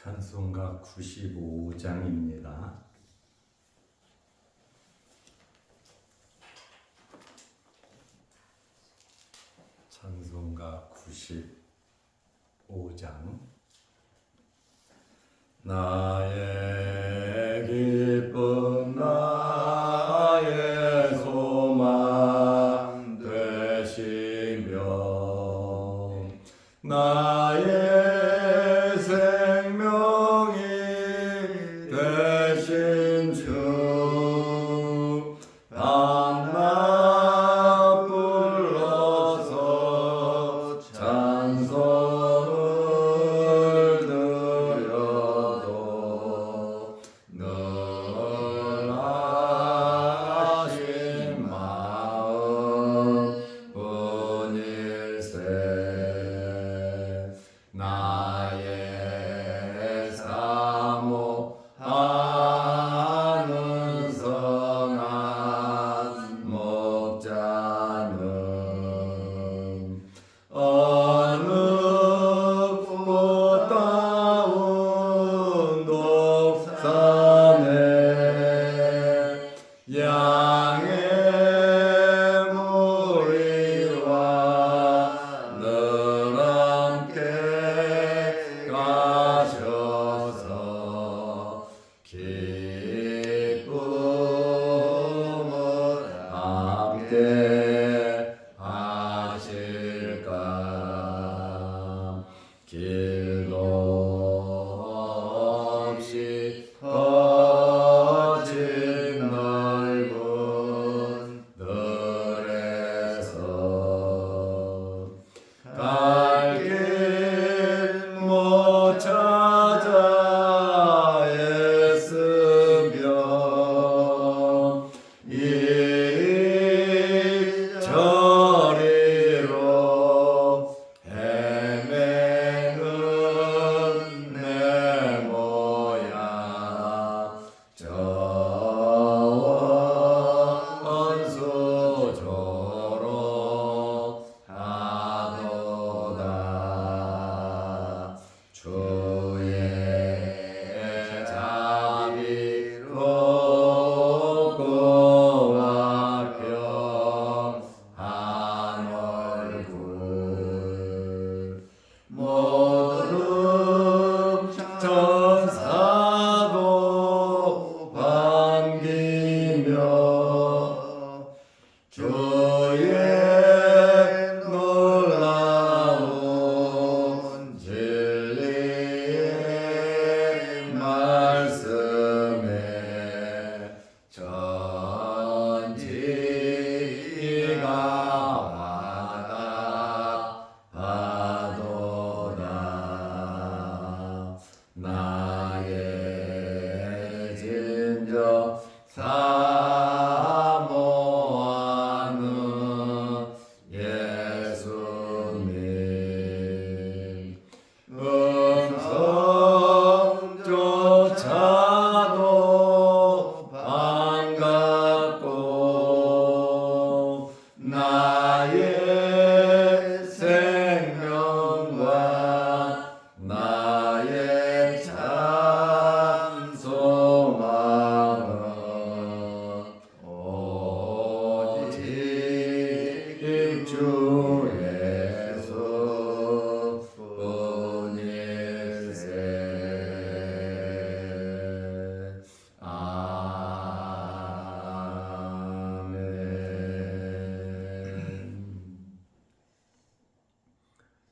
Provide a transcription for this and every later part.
찬송가 95장입니다. 찬송가 95장. 나의 기쁨 나의 소망 되시며 나의 생명이 되신 주 밤낮 불러서 찬송을 드려도 늘 하신 마음 뿐일세. 나의 사모하는 선한 목자는 어느 꽃다운 독산에 양의 무리와 늘 함께 가셔서 기쁨을 함께 하실까. 길도 없이 거친 넓은 들에서 갈 길 못 찾아 애쓰며 이리저리로 헤매는 내 모양 저 원수조로 하도다. 주의 자비롭고와 평한 얼굴 모든 천사도 반기며 주의 놀라운 진리의 말씀에 전지가 와닿아도다. 나의 진정 사모하는 예수님 음성조차도 반갑고 나의 생명과 나의 찬송하는 오직 주 예수 뿐일세. 아멘.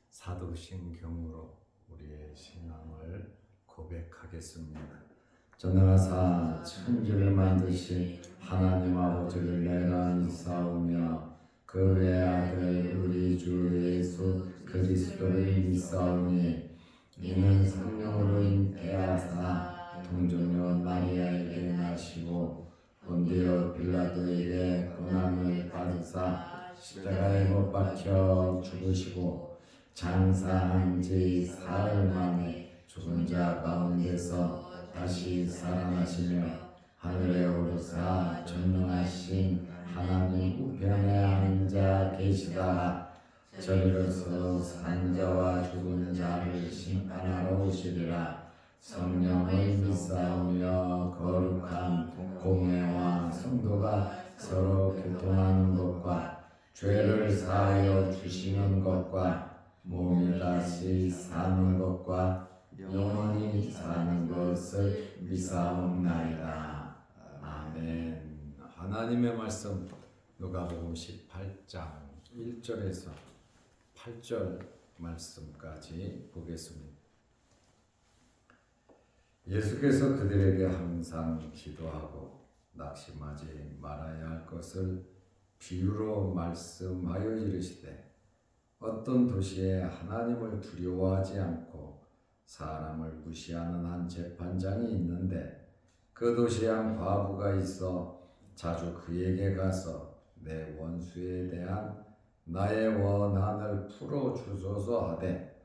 사도신경으로 우리의 신앙을 고백하겠습니다. 전능하사 천지를 만드신 하나님 아버지를 내가 믿사오며 그 외아들 우리 주 예수 그리스도를 믿사오니 이는 성령으로 잉태하사 동정녀 마리아에게 나시고 본디오 빌라도에게 고난을 받으사 십자가에 못 박혀 죽으시고 장사한 지 사흘 만에 죽은 자 가운데서 다시 살아나시며 하늘에 오르사 전능하신 하나님 우편에 앉아 계시다가 저리로서 산자와 죽은 자를 심판하러 오시리라. 성령을 믿사오며 거룩한 공회와 성도가 서로 교통하는 것과 죄를 사하여 주시는 것과 몸이 다시 사는 것과 영원히 사는 것을 믿사옵나이다. 아멘. 하나님의 말씀 누가복음 18장 1절에서 8절 말씀까지 보겠습니다. 예수께서 그들에게 항상 기도하고 낙심하지 말아야 할 것을 비유로 말씀하여 이르시되 어떤 도시에 하나님을 두려워하지 않고 사람을 무시하는 한 재판장이 있는데 그 도시에 한 과부가 있어 자주 그에게 가서 내 원수에 대한 나의 원한을 풀어주소서 하되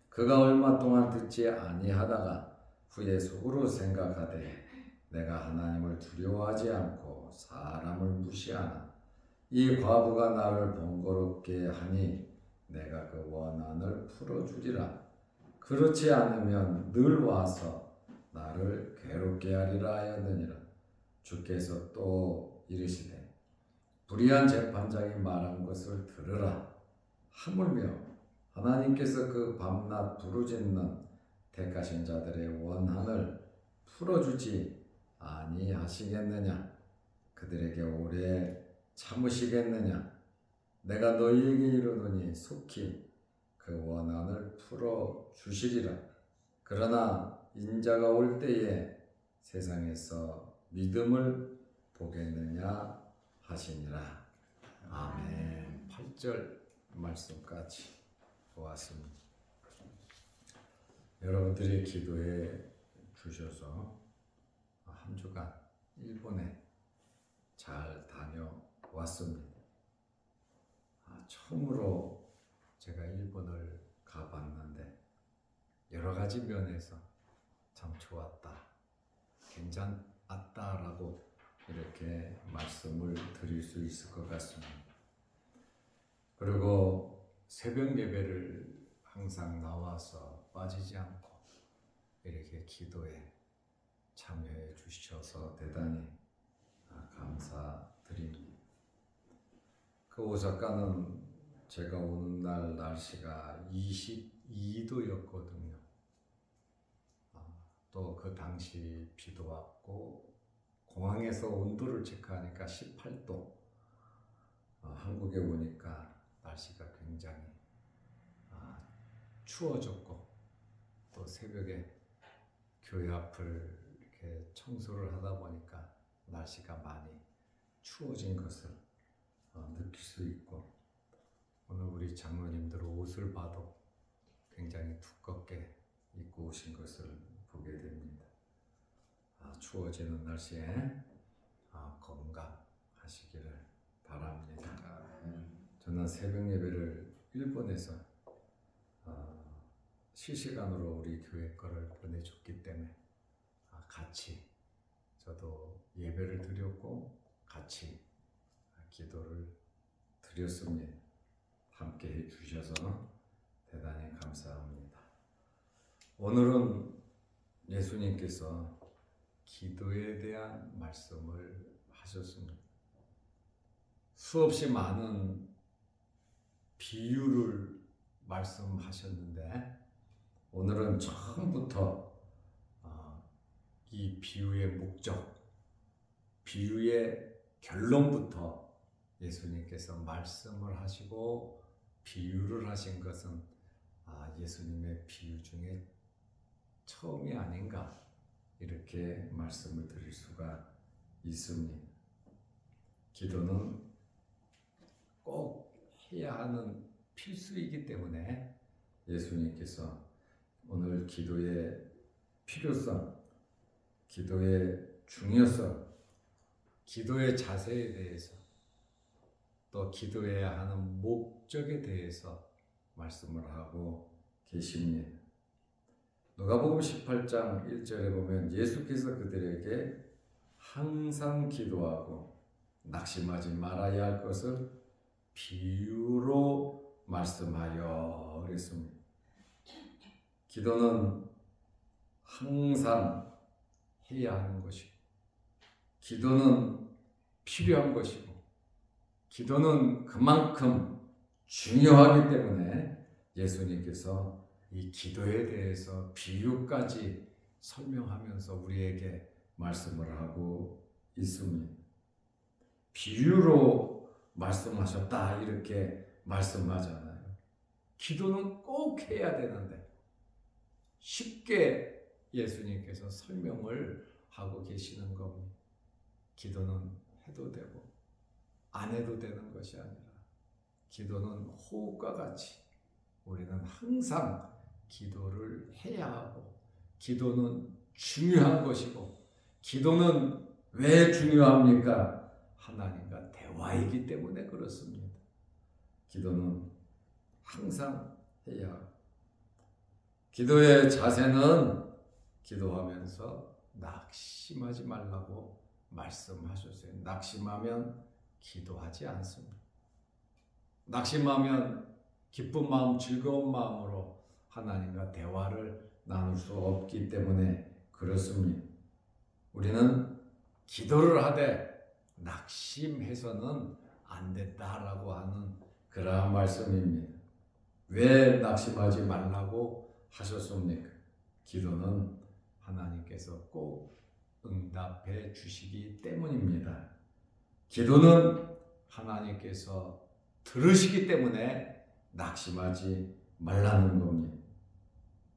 그가 얼마 동안 듣지 아니하다가 후에 속으로 생각하되 내가 하나님을 두려워하지 않고 사람을 무시하나 이 과부가 나를 번거롭게 하니 내가 그 원한을 풀어주리라. 그렇지 않으면 늘 와서 나를 괴롭게 하리라 하였느니라. 주께서 또 이르시되 불의한 재판장이 말한 것을 들으라. 하물며 하나님께서 그 밤낮 부르짖는 택하신 자들의 원한을 풀어주지 아니하시겠느냐? 그들에게 오래 참으시겠느냐? 내가 너희에게 이르노니 속히 그 원한을 풀어주시리라. 그러나 인자가 올 때에 세상에서 믿음을 보겠느냐 하시니라. 아멘. 8절 말씀까지 보았습니다. 여러분들이 기도해 주셔서 한 주간 일본에 잘 다녀왔습니다. 처음으로 제가 일본을 가봤는데 여러 가지 면에서 참 좋았다, 괜찮았다라고 이렇게 말씀을 드릴 수 있을 것 같습니다. 그리고 새벽 예배를 항상 나와서 빠지지 않고 이렇게 기도에 참여해 주셔서 대단히 감사드립니다. 그 오사카는 제가 오는 날 날씨가 22도였거든요. 또 그 당시 비도 왔고 공항에서 온도를 체크하니까 18도. 한국에 오니까 날씨가 굉장히 추워졌고 또 새벽에 교회 앞을 이렇게 청소를 하다 보니까 날씨가 많이 추워진 것을 느낄 수 있고 오늘 우리 장로님들 옷을 봐도 굉장히 두껍게 입고 오신 것을 보게 됩니다. 추워지는 날씨에 건강하시기를 바랍니다. 저는 새벽 예배를 일본에서 실시간으로 우리 교회 거를 보내줬기 때문에 같이 저도 예배를 드렸고 같이 기도를 드렸습니다. 함께 해주셔서 대단히 감사합니다. 오늘은 예수님께서 기도에 대한 말씀을 하셨습니다. 수없이 많은 비유를 말씀하셨는데 오늘은 처음부터 이 비유의 목적, 비유의 결론부터 예수님께서 말씀을 하시고 비유를 하신 것은 예수님의 비유 중에 처음이 아닌가 이렇게 말씀을 드릴 수가 있습니다. 기도는 꼭 해야 하는 필수이기 때문에 예수님께서 오늘 기도의 필요성, 기도의 중요성, 기도의 자세에 대해서 또 기도해야 하는 목적에 대해서 말씀을 하고 계십니다. 누가복음 18장 1절에 보면 예수께서 그들에게 항상 기도하고 낙심하지 말아야 할 것을 비유로 말씀하여 그랬습니다. 기도는 항상 해야 하는 것이고, 기도는 필요한 것이고, 기도는 그만큼 중요하기 때문에 예수님께서 이 기도에 대해서 비유까지 설명하면서 우리에게 말씀을 하고 있습니다. 비유로 말씀하셨다 이렇게 말씀하잖아요. 기도는 꼭 해야 되는데 쉽게 예수님께서 설명을 하고 계시는 겁니다. 기도는 해도 되고 안 해도 되는 것이 아니라 기도는 호흡과 같이 우리는 항상 기도를 해야 하고, 기도는 중요한 것이고, 기도는 왜 중요합니까? 하나님과 대화이기 때문에 그렇습니다. 기도는 항상 해야 하고, 기도의 자세는 기도하면서 낙심하지 말라고 말씀하셨어요. 낙심하면 기도하지 않습니다. 낙심하면 기쁜 마음, 즐거운 마음으로 하나님과 대화를 나눌 수 없기 때문에 그렇습니다. 우리는 기도를 하되 낙심해서는 안 된다라고 하는 그러한 말씀입니다. 왜 낙심하지 말라고 하셨습니까? 기도는 하나님께서 꼭 응답해 주시기 때문입니다. 기도는 하나님께서 들으시기 때문에 낙심하지 말라는 겁니다.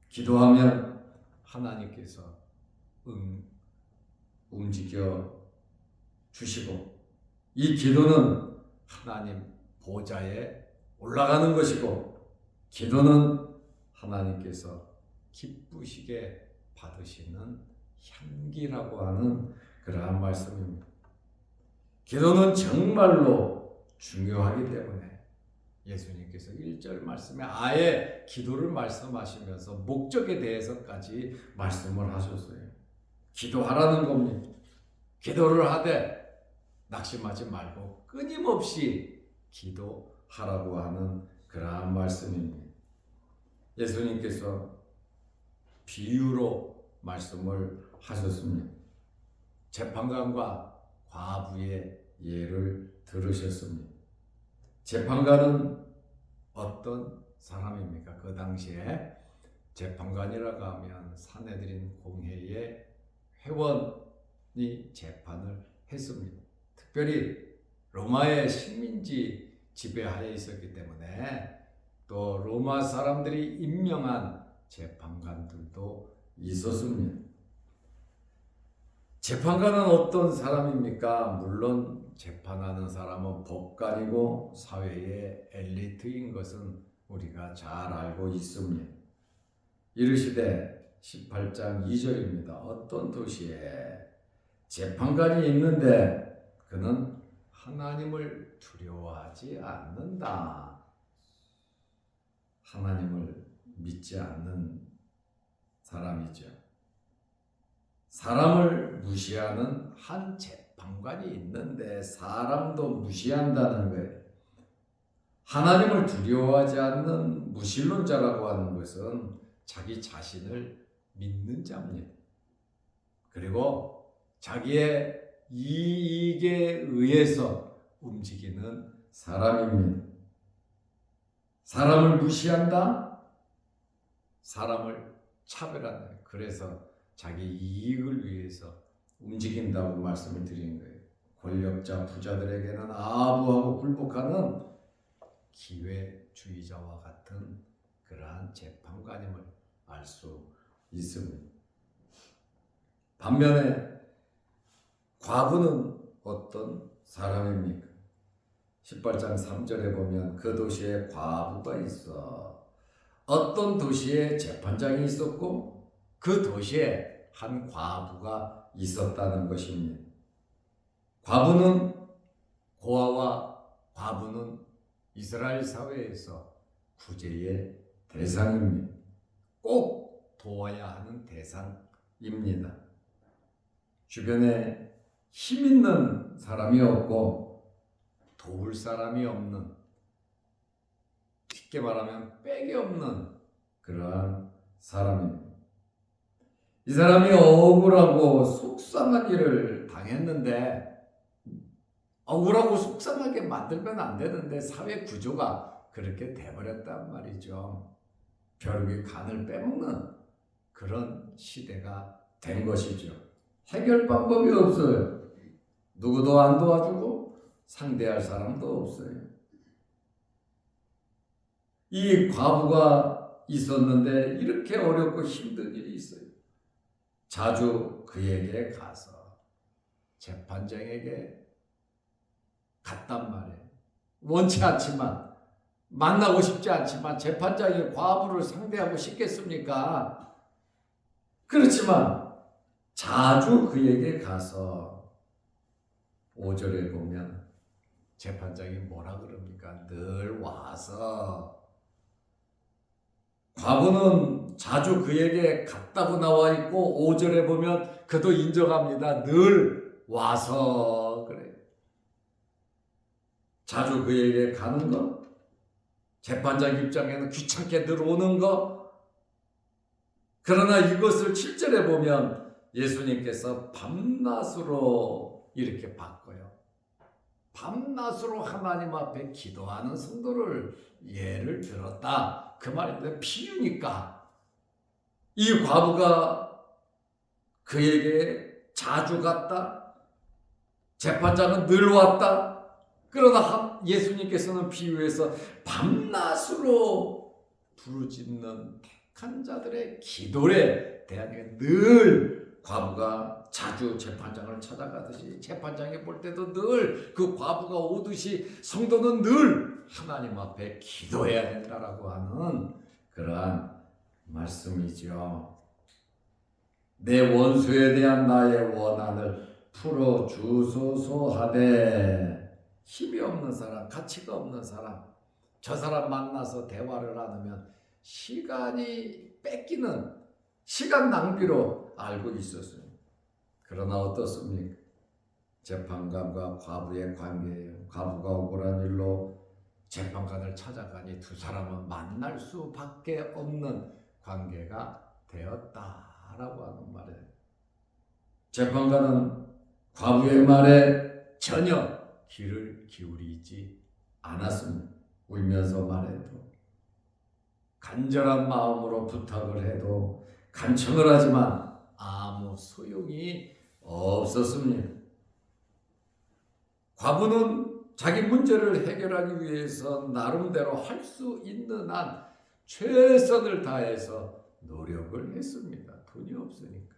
기도하면 하나님께서 움직여 주시고, 이 기도는 하나님 보좌에 올라가는 것이고, 기도는 하나님께서 기쁘시게 받으시는 향기라고 하는 그러한 말씀입니다. 기도는 정말로 중요하기 때문에 예수님께서 1절 말씀에 아예 기도를 말씀하시면서 목적에 대해서까지 말씀을 하셨어요. 기도하라는 겁니다. 기도를 하되 낙심하지 말고 끊임없이 기도하라고 하는 그러한 말씀입니다. 예수님께서 비유로 말씀을 하셨습니다. 재판관과 과부의 예를 들으셨습니다. 재판관은 어떤 사람입니까? 그 당시에 재판관이라고 하면 사내들인 공회의 회원이 재판을 했습니다. 특별히 로마의 식민지 지배하에 있었기 때문에 또 로마 사람들이 임명한 재판관들도 있었습니다. 재판관은 어떤 사람입니까? 물론 재판하는 사람은 법관이고 사회의 엘리트인 것은 우리가 잘 알고 있습니다. 이르시되 18장 2절입니다. 어떤 도시에 재판관이 있는데 그는 하나님을 두려워하지 않는다. 하나님을 믿지 않는 사람이죠. 사람을 무시하는 한 재판관이 있는데 사람도 무시한다는 거예요. 하나님을 두려워하지 않는 무신론자라고 하는 것은 자기 자신을 믿는 자입니다. 그리고 자기의 이익에 의해서 움직이는 사람입니다. 사람을 무시한다? 사람을 차별한다. 그래서 자기 이익을 위해서 움직인다고 말씀을 드리는 거예요. 권력자 부자들에게는 아부하고 굴복하는 기회주의자와 같은 그러한 재판관임을 알 수 있습니다. 반면에 과부는 어떤 사람입니까? 18장 3절에 보면 그 도시에 과부가 있어. 어떤 도시에 재판장이 있었고 그 도시에 한 과부가 있었다는 것입니다. 과부는 고아와 과부는 이스라엘 사회에서 구제의 대상입니다. 꼭 도와야 하는 대상입니다. 주변에 힘 있는 사람이 없고 도울 사람이 없는, 쉽게 말하면 백이 없는 그러한 사람입니다. 이 사람이 억울하고 속상한 일을 당했는데 억울하고 속상하게 만들면 안 되는데 사회 구조가 그렇게 돼버렸단 말이죠. 벼룩이 간을 빼먹는 그런 시대가 된 것이죠. 해결 방법이 없어요. 누구도 안 도와주고 상대할 사람도 없어요. 이 과부가 있었는데 이렇게 어렵고 힘든 일이 있어요. 자주 그에게 가서 재판장에게 갔단 말이에요. 원치 않지만, 만나고 싶지 않지만 재판장이 과부를 상대하고 싶겠습니까? 그렇지만 자주 그에게 가서 5절에 보면 재판장이 뭐라 그럽니까? 늘 와서. 과부는 자주 그에게 갔다고 나와 있고 5절에 보면 그도 인정합니다. 늘 와서 그래요. 자주 그에게 가는 것, 재판장 입장에는 귀찮게 늘 오는 것. 그러나 이것을 7절에 보면 예수님께서 밤낮으로 이렇게 바꿔요. 밤낮으로 하나님 앞에 기도하는 성도를 예를 들었다. 그 말입니다. 비유니까. 이 과부가 그에게 자주 갔다. 재판장은 늘 왔다. 그러나 예수님께서는 비유해서 밤낮으로 부르짖는 택한 자들의 기도에 대한 늘 과부가 자주 재판장을 찾아가듯이 재판장이 볼 때도 늘 그 과부가 오듯이 성도는 늘 하나님 앞에 기도해야 된다라고 하는 그러한 말씀이죠. 내 원수에 대한 나의 원한을 풀어주소서 하되 힘이 없는 사람, 가치가 없는 사람, 저 사람 만나서 대화를 나누면 시간이 뺏기는 시간 낭비로 알고 있었어요. 그러나 어떻습니까? 재판관과 과부의 관계예요. 과부가 억울한 일로 재판관을 찾아가니 두 사람은 만날 수밖에 없는 관계가 되었다라고 하는 말이에요. 재판관은 과부의 말에 전혀 귀를 기울이지 않았습니다. 울면서 말해도, 간절한 마음으로 부탁을 해도, 간청을 하지만 아무 소용이 없었습니다. 과부는 자기 문제를 해결하기 위해서 나름대로 할 수 있는 한 최선을 다해서 노력을 했습니다. 돈이 없으니까,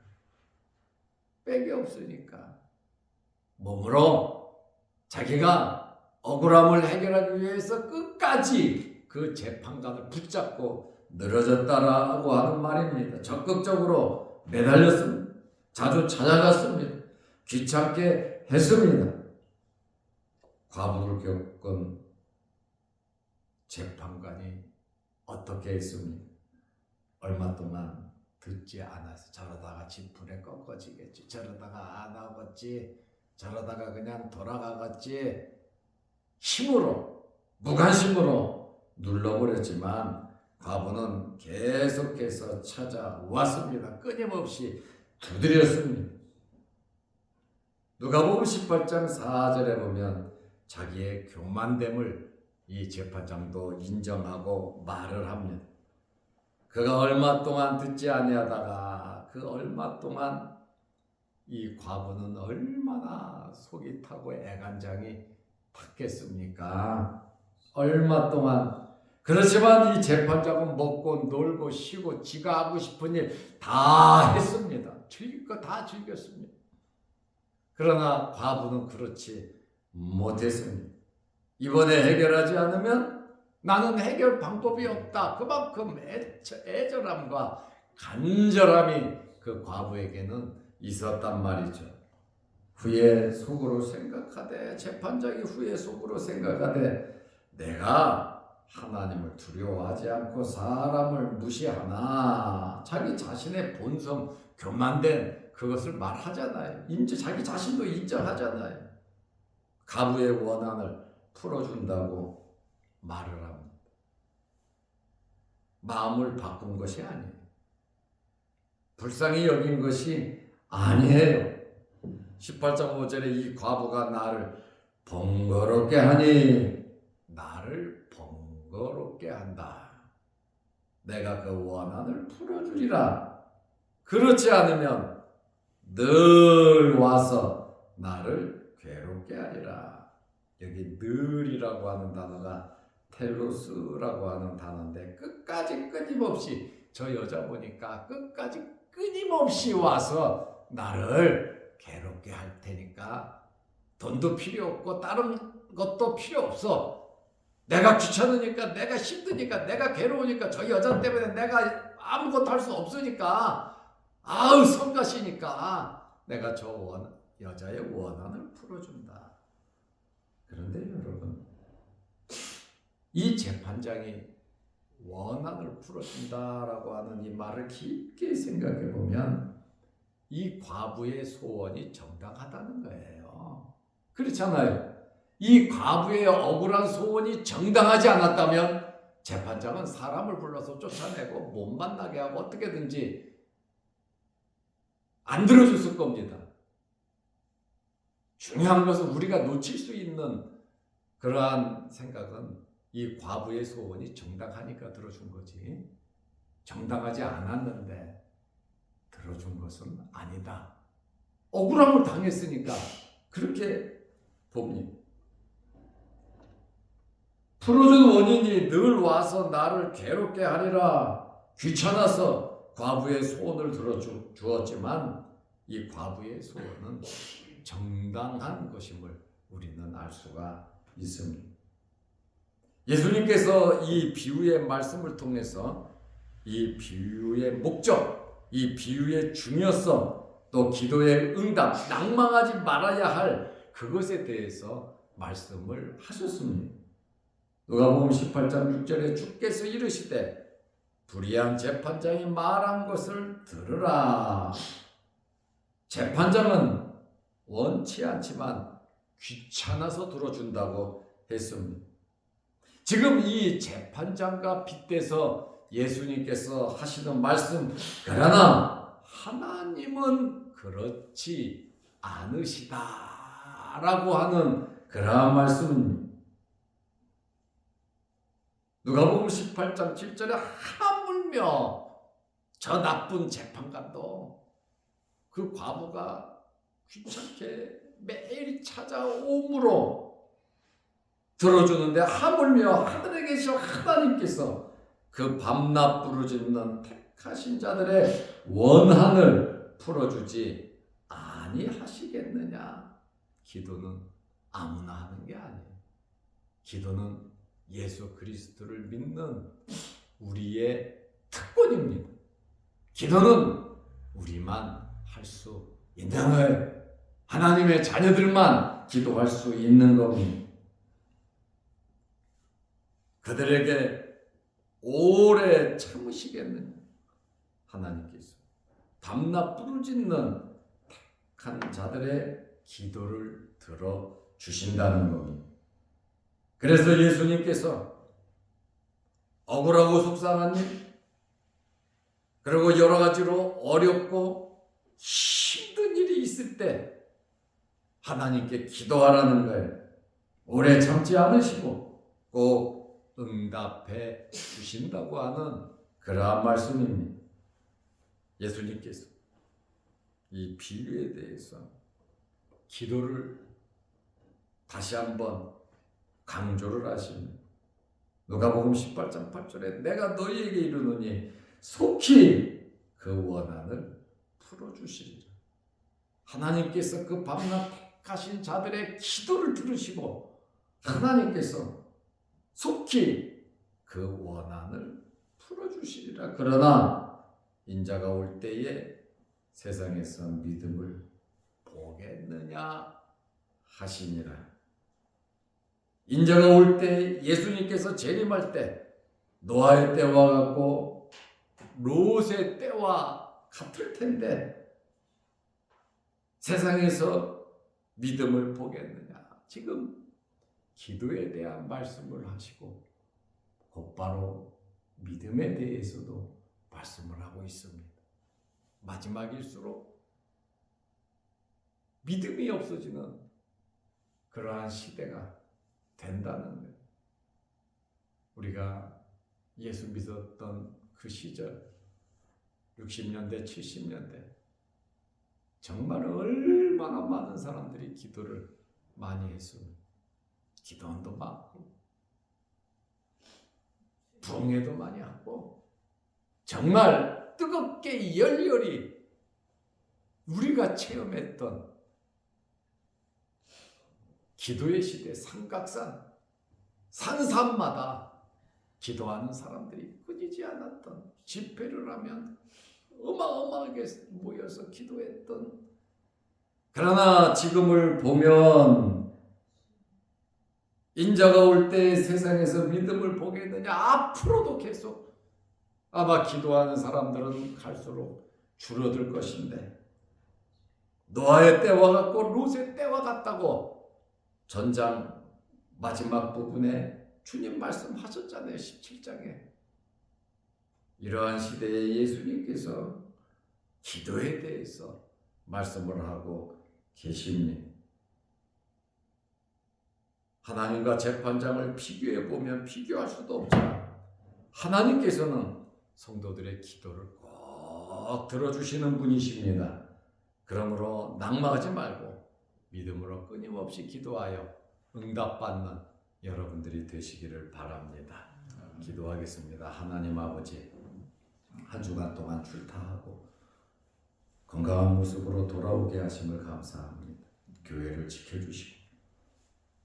백이 없으니까 몸으로 자기가 억울함을 해결하기 위해서 끝까지 그 재판관을 붙잡고 늘어졌다라고 하는 말입니다. 적극적으로 매달렸습니다. 자주 찾아갔습니다. 귀찮게 했습니다. 과부를 겪은 재판관이 어떻게 했습니까? 얼마 동안 듣지 않아서 저러다가 진풀에 꺾어지겠지, 저러다가 안 하겠지, 저러다가 그냥 돌아가겠지, 힘으로, 무관심으로 눌러버렸지만 과부는 계속해서 찾아왔습니다. 끊임없이 두드렸습니다. 누가복음 18장 4절에 보면 자기의 교만됨을 이 재판장도 인정하고 말을 합니다. 그가 얼마 동안 듣지 아니하다가 그 얼마 동안 이 과부는 얼마나 속이 타고 애간장이 탔겠습니까? 얼마 동안. 그렇지만 이 재판장은 먹고 놀고 쉬고 지가 하고 싶은 일 다 했습니다. 즐길 거 다 즐겼습니다. 그러나 과부는 그렇지 못했습니다. 이번에 해결하지 않으면 나는 해결 방법이 없다. 그만큼 애절함과 간절함이 그 과부에게는 있었단 말이죠. 후에 속으로 생각하되, 재판장이 후에 속으로 생각하되, 내가 하나님을 두려워하지 않고 사람을 무시하나, 자기 자신의 본성, 교만된 그것을 말하잖아요. 자기 자신도 인정하잖아요. 과부의 원한을 풀어준다고 말을 합니다. 마음을 바꾼 것이 아니에요. 불쌍히 여긴 것이 아니에요. 18장 5절에 이 과부가 나를 번거롭게 하니 나를 번거롭게 한다. 내가 그 원한을 풀어주리라. 그렇지 않으면 늘 와서 나를 괴롭게 하리라. 여기 늘이라고 하는 단어가 텔로스라고 하는 단어인데 끝까지 끊임없이 저 여자 보니까 끝까지 끊임없이 와서 나를 괴롭게 할 테니까 돈도 필요 없고 다른 것도 필요 없어. 내가 귀찮으니까, 내가 힘드니까, 내가 괴로우니까, 저 여자 때문에 내가 아무것도 할 수 없으니까, 아우 성가시니까 내가 저 여자의 원한을 풀어준다. 그런데 여러분, 이 재판장이 원한을 풀어준다라고 하는 이 말을 깊게 생각해 보면 이 과부의 소원이 정당하다는 거예요. 그렇잖아요. 이 과부의 억울한 소원이 정당하지 않았다면 재판장은 사람을 불러서 쫓아내고 못 만나게 하고 어떻게든지 안 들어줬을 겁니다. 중요한 것은 우리가 놓칠 수 있는 그러한 생각은 이 과부의 소원이 정당하니까 들어준 거지, 정당하지 않았는데 들어준 것은 아니다. 억울함을 당했으니까 그렇게 봅니다. 풀어준 원인이 늘 와서 나를 괴롭게 하리라. 귀찮아서 과부의 소원을 들어주었지만 이 과부의 소원은 정당한 것임을 우리는 알 수가 있습니다. 예수님께서 이 비유의 말씀을 통해서 이 비유의 목적, 이 비유의 중요성, 또 기도의 응답, 낭망하지 말아야 할 그것에 대해서 말씀을 하셨습니다. 누가복음 18장 6절에 주께서 이르시되 불의한 재판장이 말한 것을 들으라. 재판장은 원치 않지만 귀찮아서 들어준다고 했습니다. 지금 이 재판장과 빗대서 예수님께서 하시는 말씀, 그러나 하나님은 그렇지 않으시다라고 하는 그러한 말씀입니다. 누가복음 18장 7절에 하물며 저 나쁜 재판관도 그 과부가 귀찮게 매일 찾아옴으로 들어주는데 하물며 하늘에 계신 하나님께서 그 밤낮 부르짖는 택하신 자들의 원한을 풀어주지 아니하시겠느냐. 기도는 아무나 하는 게 아니에요. 기도는 예수 그리스도를 믿는 우리의 특권입니다. 기도는 우리만 할 수 있는 거예요. 하나님의 자녀들만 기도할 수 있는 겁니다. 그들에게 오래 참으시겠느냐. 하나님께서 밤낮 부르짖는 택한 자들의 기도를 들어주신다는 겁니다. 그래서 예수님께서 억울하고 속상한 일, 그리고 여러 가지로 어렵고 힘든 일이 있을 때 하나님께 기도하라는 거예요. 오래 참지 않으시고 꼭 응답해 주신다고 하는 그러한 말씀입니다. 예수님께서 이 비유에 대해서 기도를 다시 한번 강조를 하십니다. 누가복음 18장 8절에 내가 너희에게 이르노니 속히 그 원한을 풀어주시리라. 하나님께서 그 밤낮 택하신 자들의 기도를 들으시고 하나님께서 속히 그 원한을 풀어주시리라. 그러나 인자가 올 때에 세상에서 믿음을 보겠느냐 하시니라. 인자가 올 때, 예수님께서 재림할 때 노아의 때와 같고 롯의 때와 같을 텐데 세상에서 믿음을 보겠느냐. 지금 기도에 대한 말씀을 하시고 곧바로 믿음에 대해서도 말씀을 하고 있습니다. 마지막일수록 믿음이 없어지는 그러한 시대가 된다는 거예요. 우리가 예수 믿었던 그 시절 60년대, 70년대 정말 얼마나 많은 사람들이 기도를 많이 했으면 기도원도 많고 부흥회도 많이 하고 정말 뜨겁게 열렬히 우리가 체험했던 기도의 시대 삼각산 산산마다 기도하는 사람들이 끊이지 않았던 집회를 하면 어마어마하게 모여서 기도했던 그러나 지금을 보면 인자가 올 때 세상에서 믿음을 보겠느냐 앞으로도 계속 아마 기도하는 사람들은 갈수록 줄어들 것인데 노아의 때와 같고 롯의 때와 같다고 전장 마지막 부분에 주님 말씀하셨잖아요. 17장에 이러한 시대에 예수님께서 기도에 대해서 말씀을 하고 계십니다. 하나님과 재판장을 비교해 보면 비교할 수도 없지만 하나님께서는 성도들의 기도를 꼭 들어주시는 분이십니다. 그러므로 낙망하지 말고 믿음으로 끊임없이 기도하여 응답받는 여러분들이 되시기를 바랍니다. 기도하겠습니다. 하나님 아버지, 한 주간 동안 출타하고 건강한 모습으로 돌아오게 하심을 감사합니다. 교회를 지켜주시고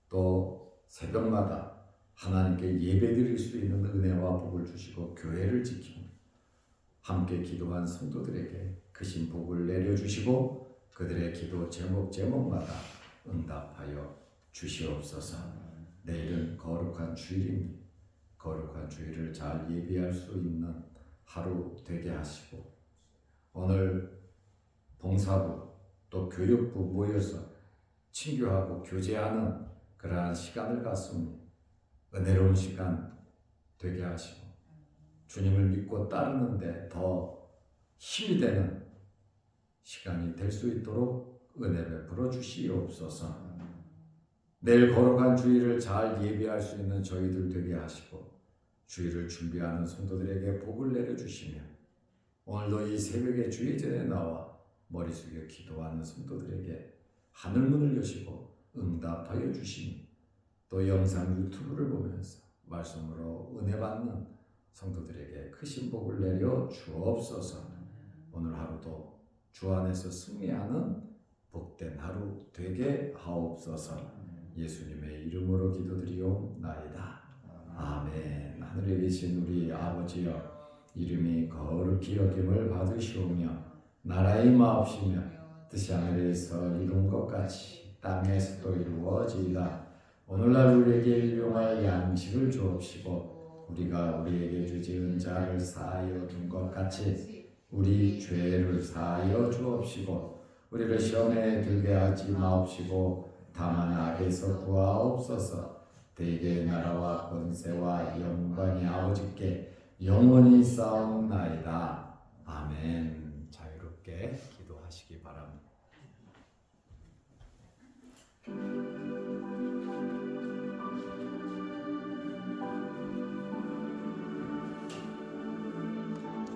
또 새벽마다 하나님께 예배드릴 수 있는 은혜와 복을 주시고 교회를 지키고 함께 기도한 성도들에게 크신 복을 내려주시고 그들의 기도 제목마다 응답하여 주시옵소서. 내일은 거룩한 주일입니다. 거룩한 주일을 잘 예비할 수 있는 하루 되게 하시고 오늘 봉사부 또 교육부 모여서 친교하고 교제하는 그러한 시간을 갖습니다. 은혜로운 시간 되게 하시고 주님을 믿고 따르는데 더 힘이 되는 시간이 될 수 있도록 은혜 베풀어 주시옵소서. 내일 거룩한 주일을 잘 예비할 수 있는 저희들 되게 하시고 주일을 준비하는 성도들에게 복을 내려주시며 오늘도 이 새벽에 주의 전에 나와 머리 숙여 기도하는 성도들에게 하늘문을 여시고 응답하여 주시니 또 영상 유튜브를 보면서 말씀으로 은혜 받는 성도들에게 크신 복을 내려 주옵소서. 오늘 하루도 주 안에서 승리하는 복된 하루 되게 하옵소서. 예수님의 이름으로 기도드리옵나이다. 아멘. 하늘에 계신 우리 아버지여, 이름이 거룩히 여김을 받으시오며 나라의 마옵시며 뜻이 하늘에서 이룬 것 같이 땅에서도 이루어지이다. 오늘날 우리에게 일용할 양식을 주옵시고 우리가 우리에게 주지은 자를 사하여 준 것 같이 우리 죄를 사하여 주옵시고 우리를 시험에 들게 하지 마옵시고 다만 악에서 구하옵소서. 대개 나라와 권세와 영광이 아버지께 영원히 싸움나이다. 아멘. 자유롭게 기도하시기 바랍니다.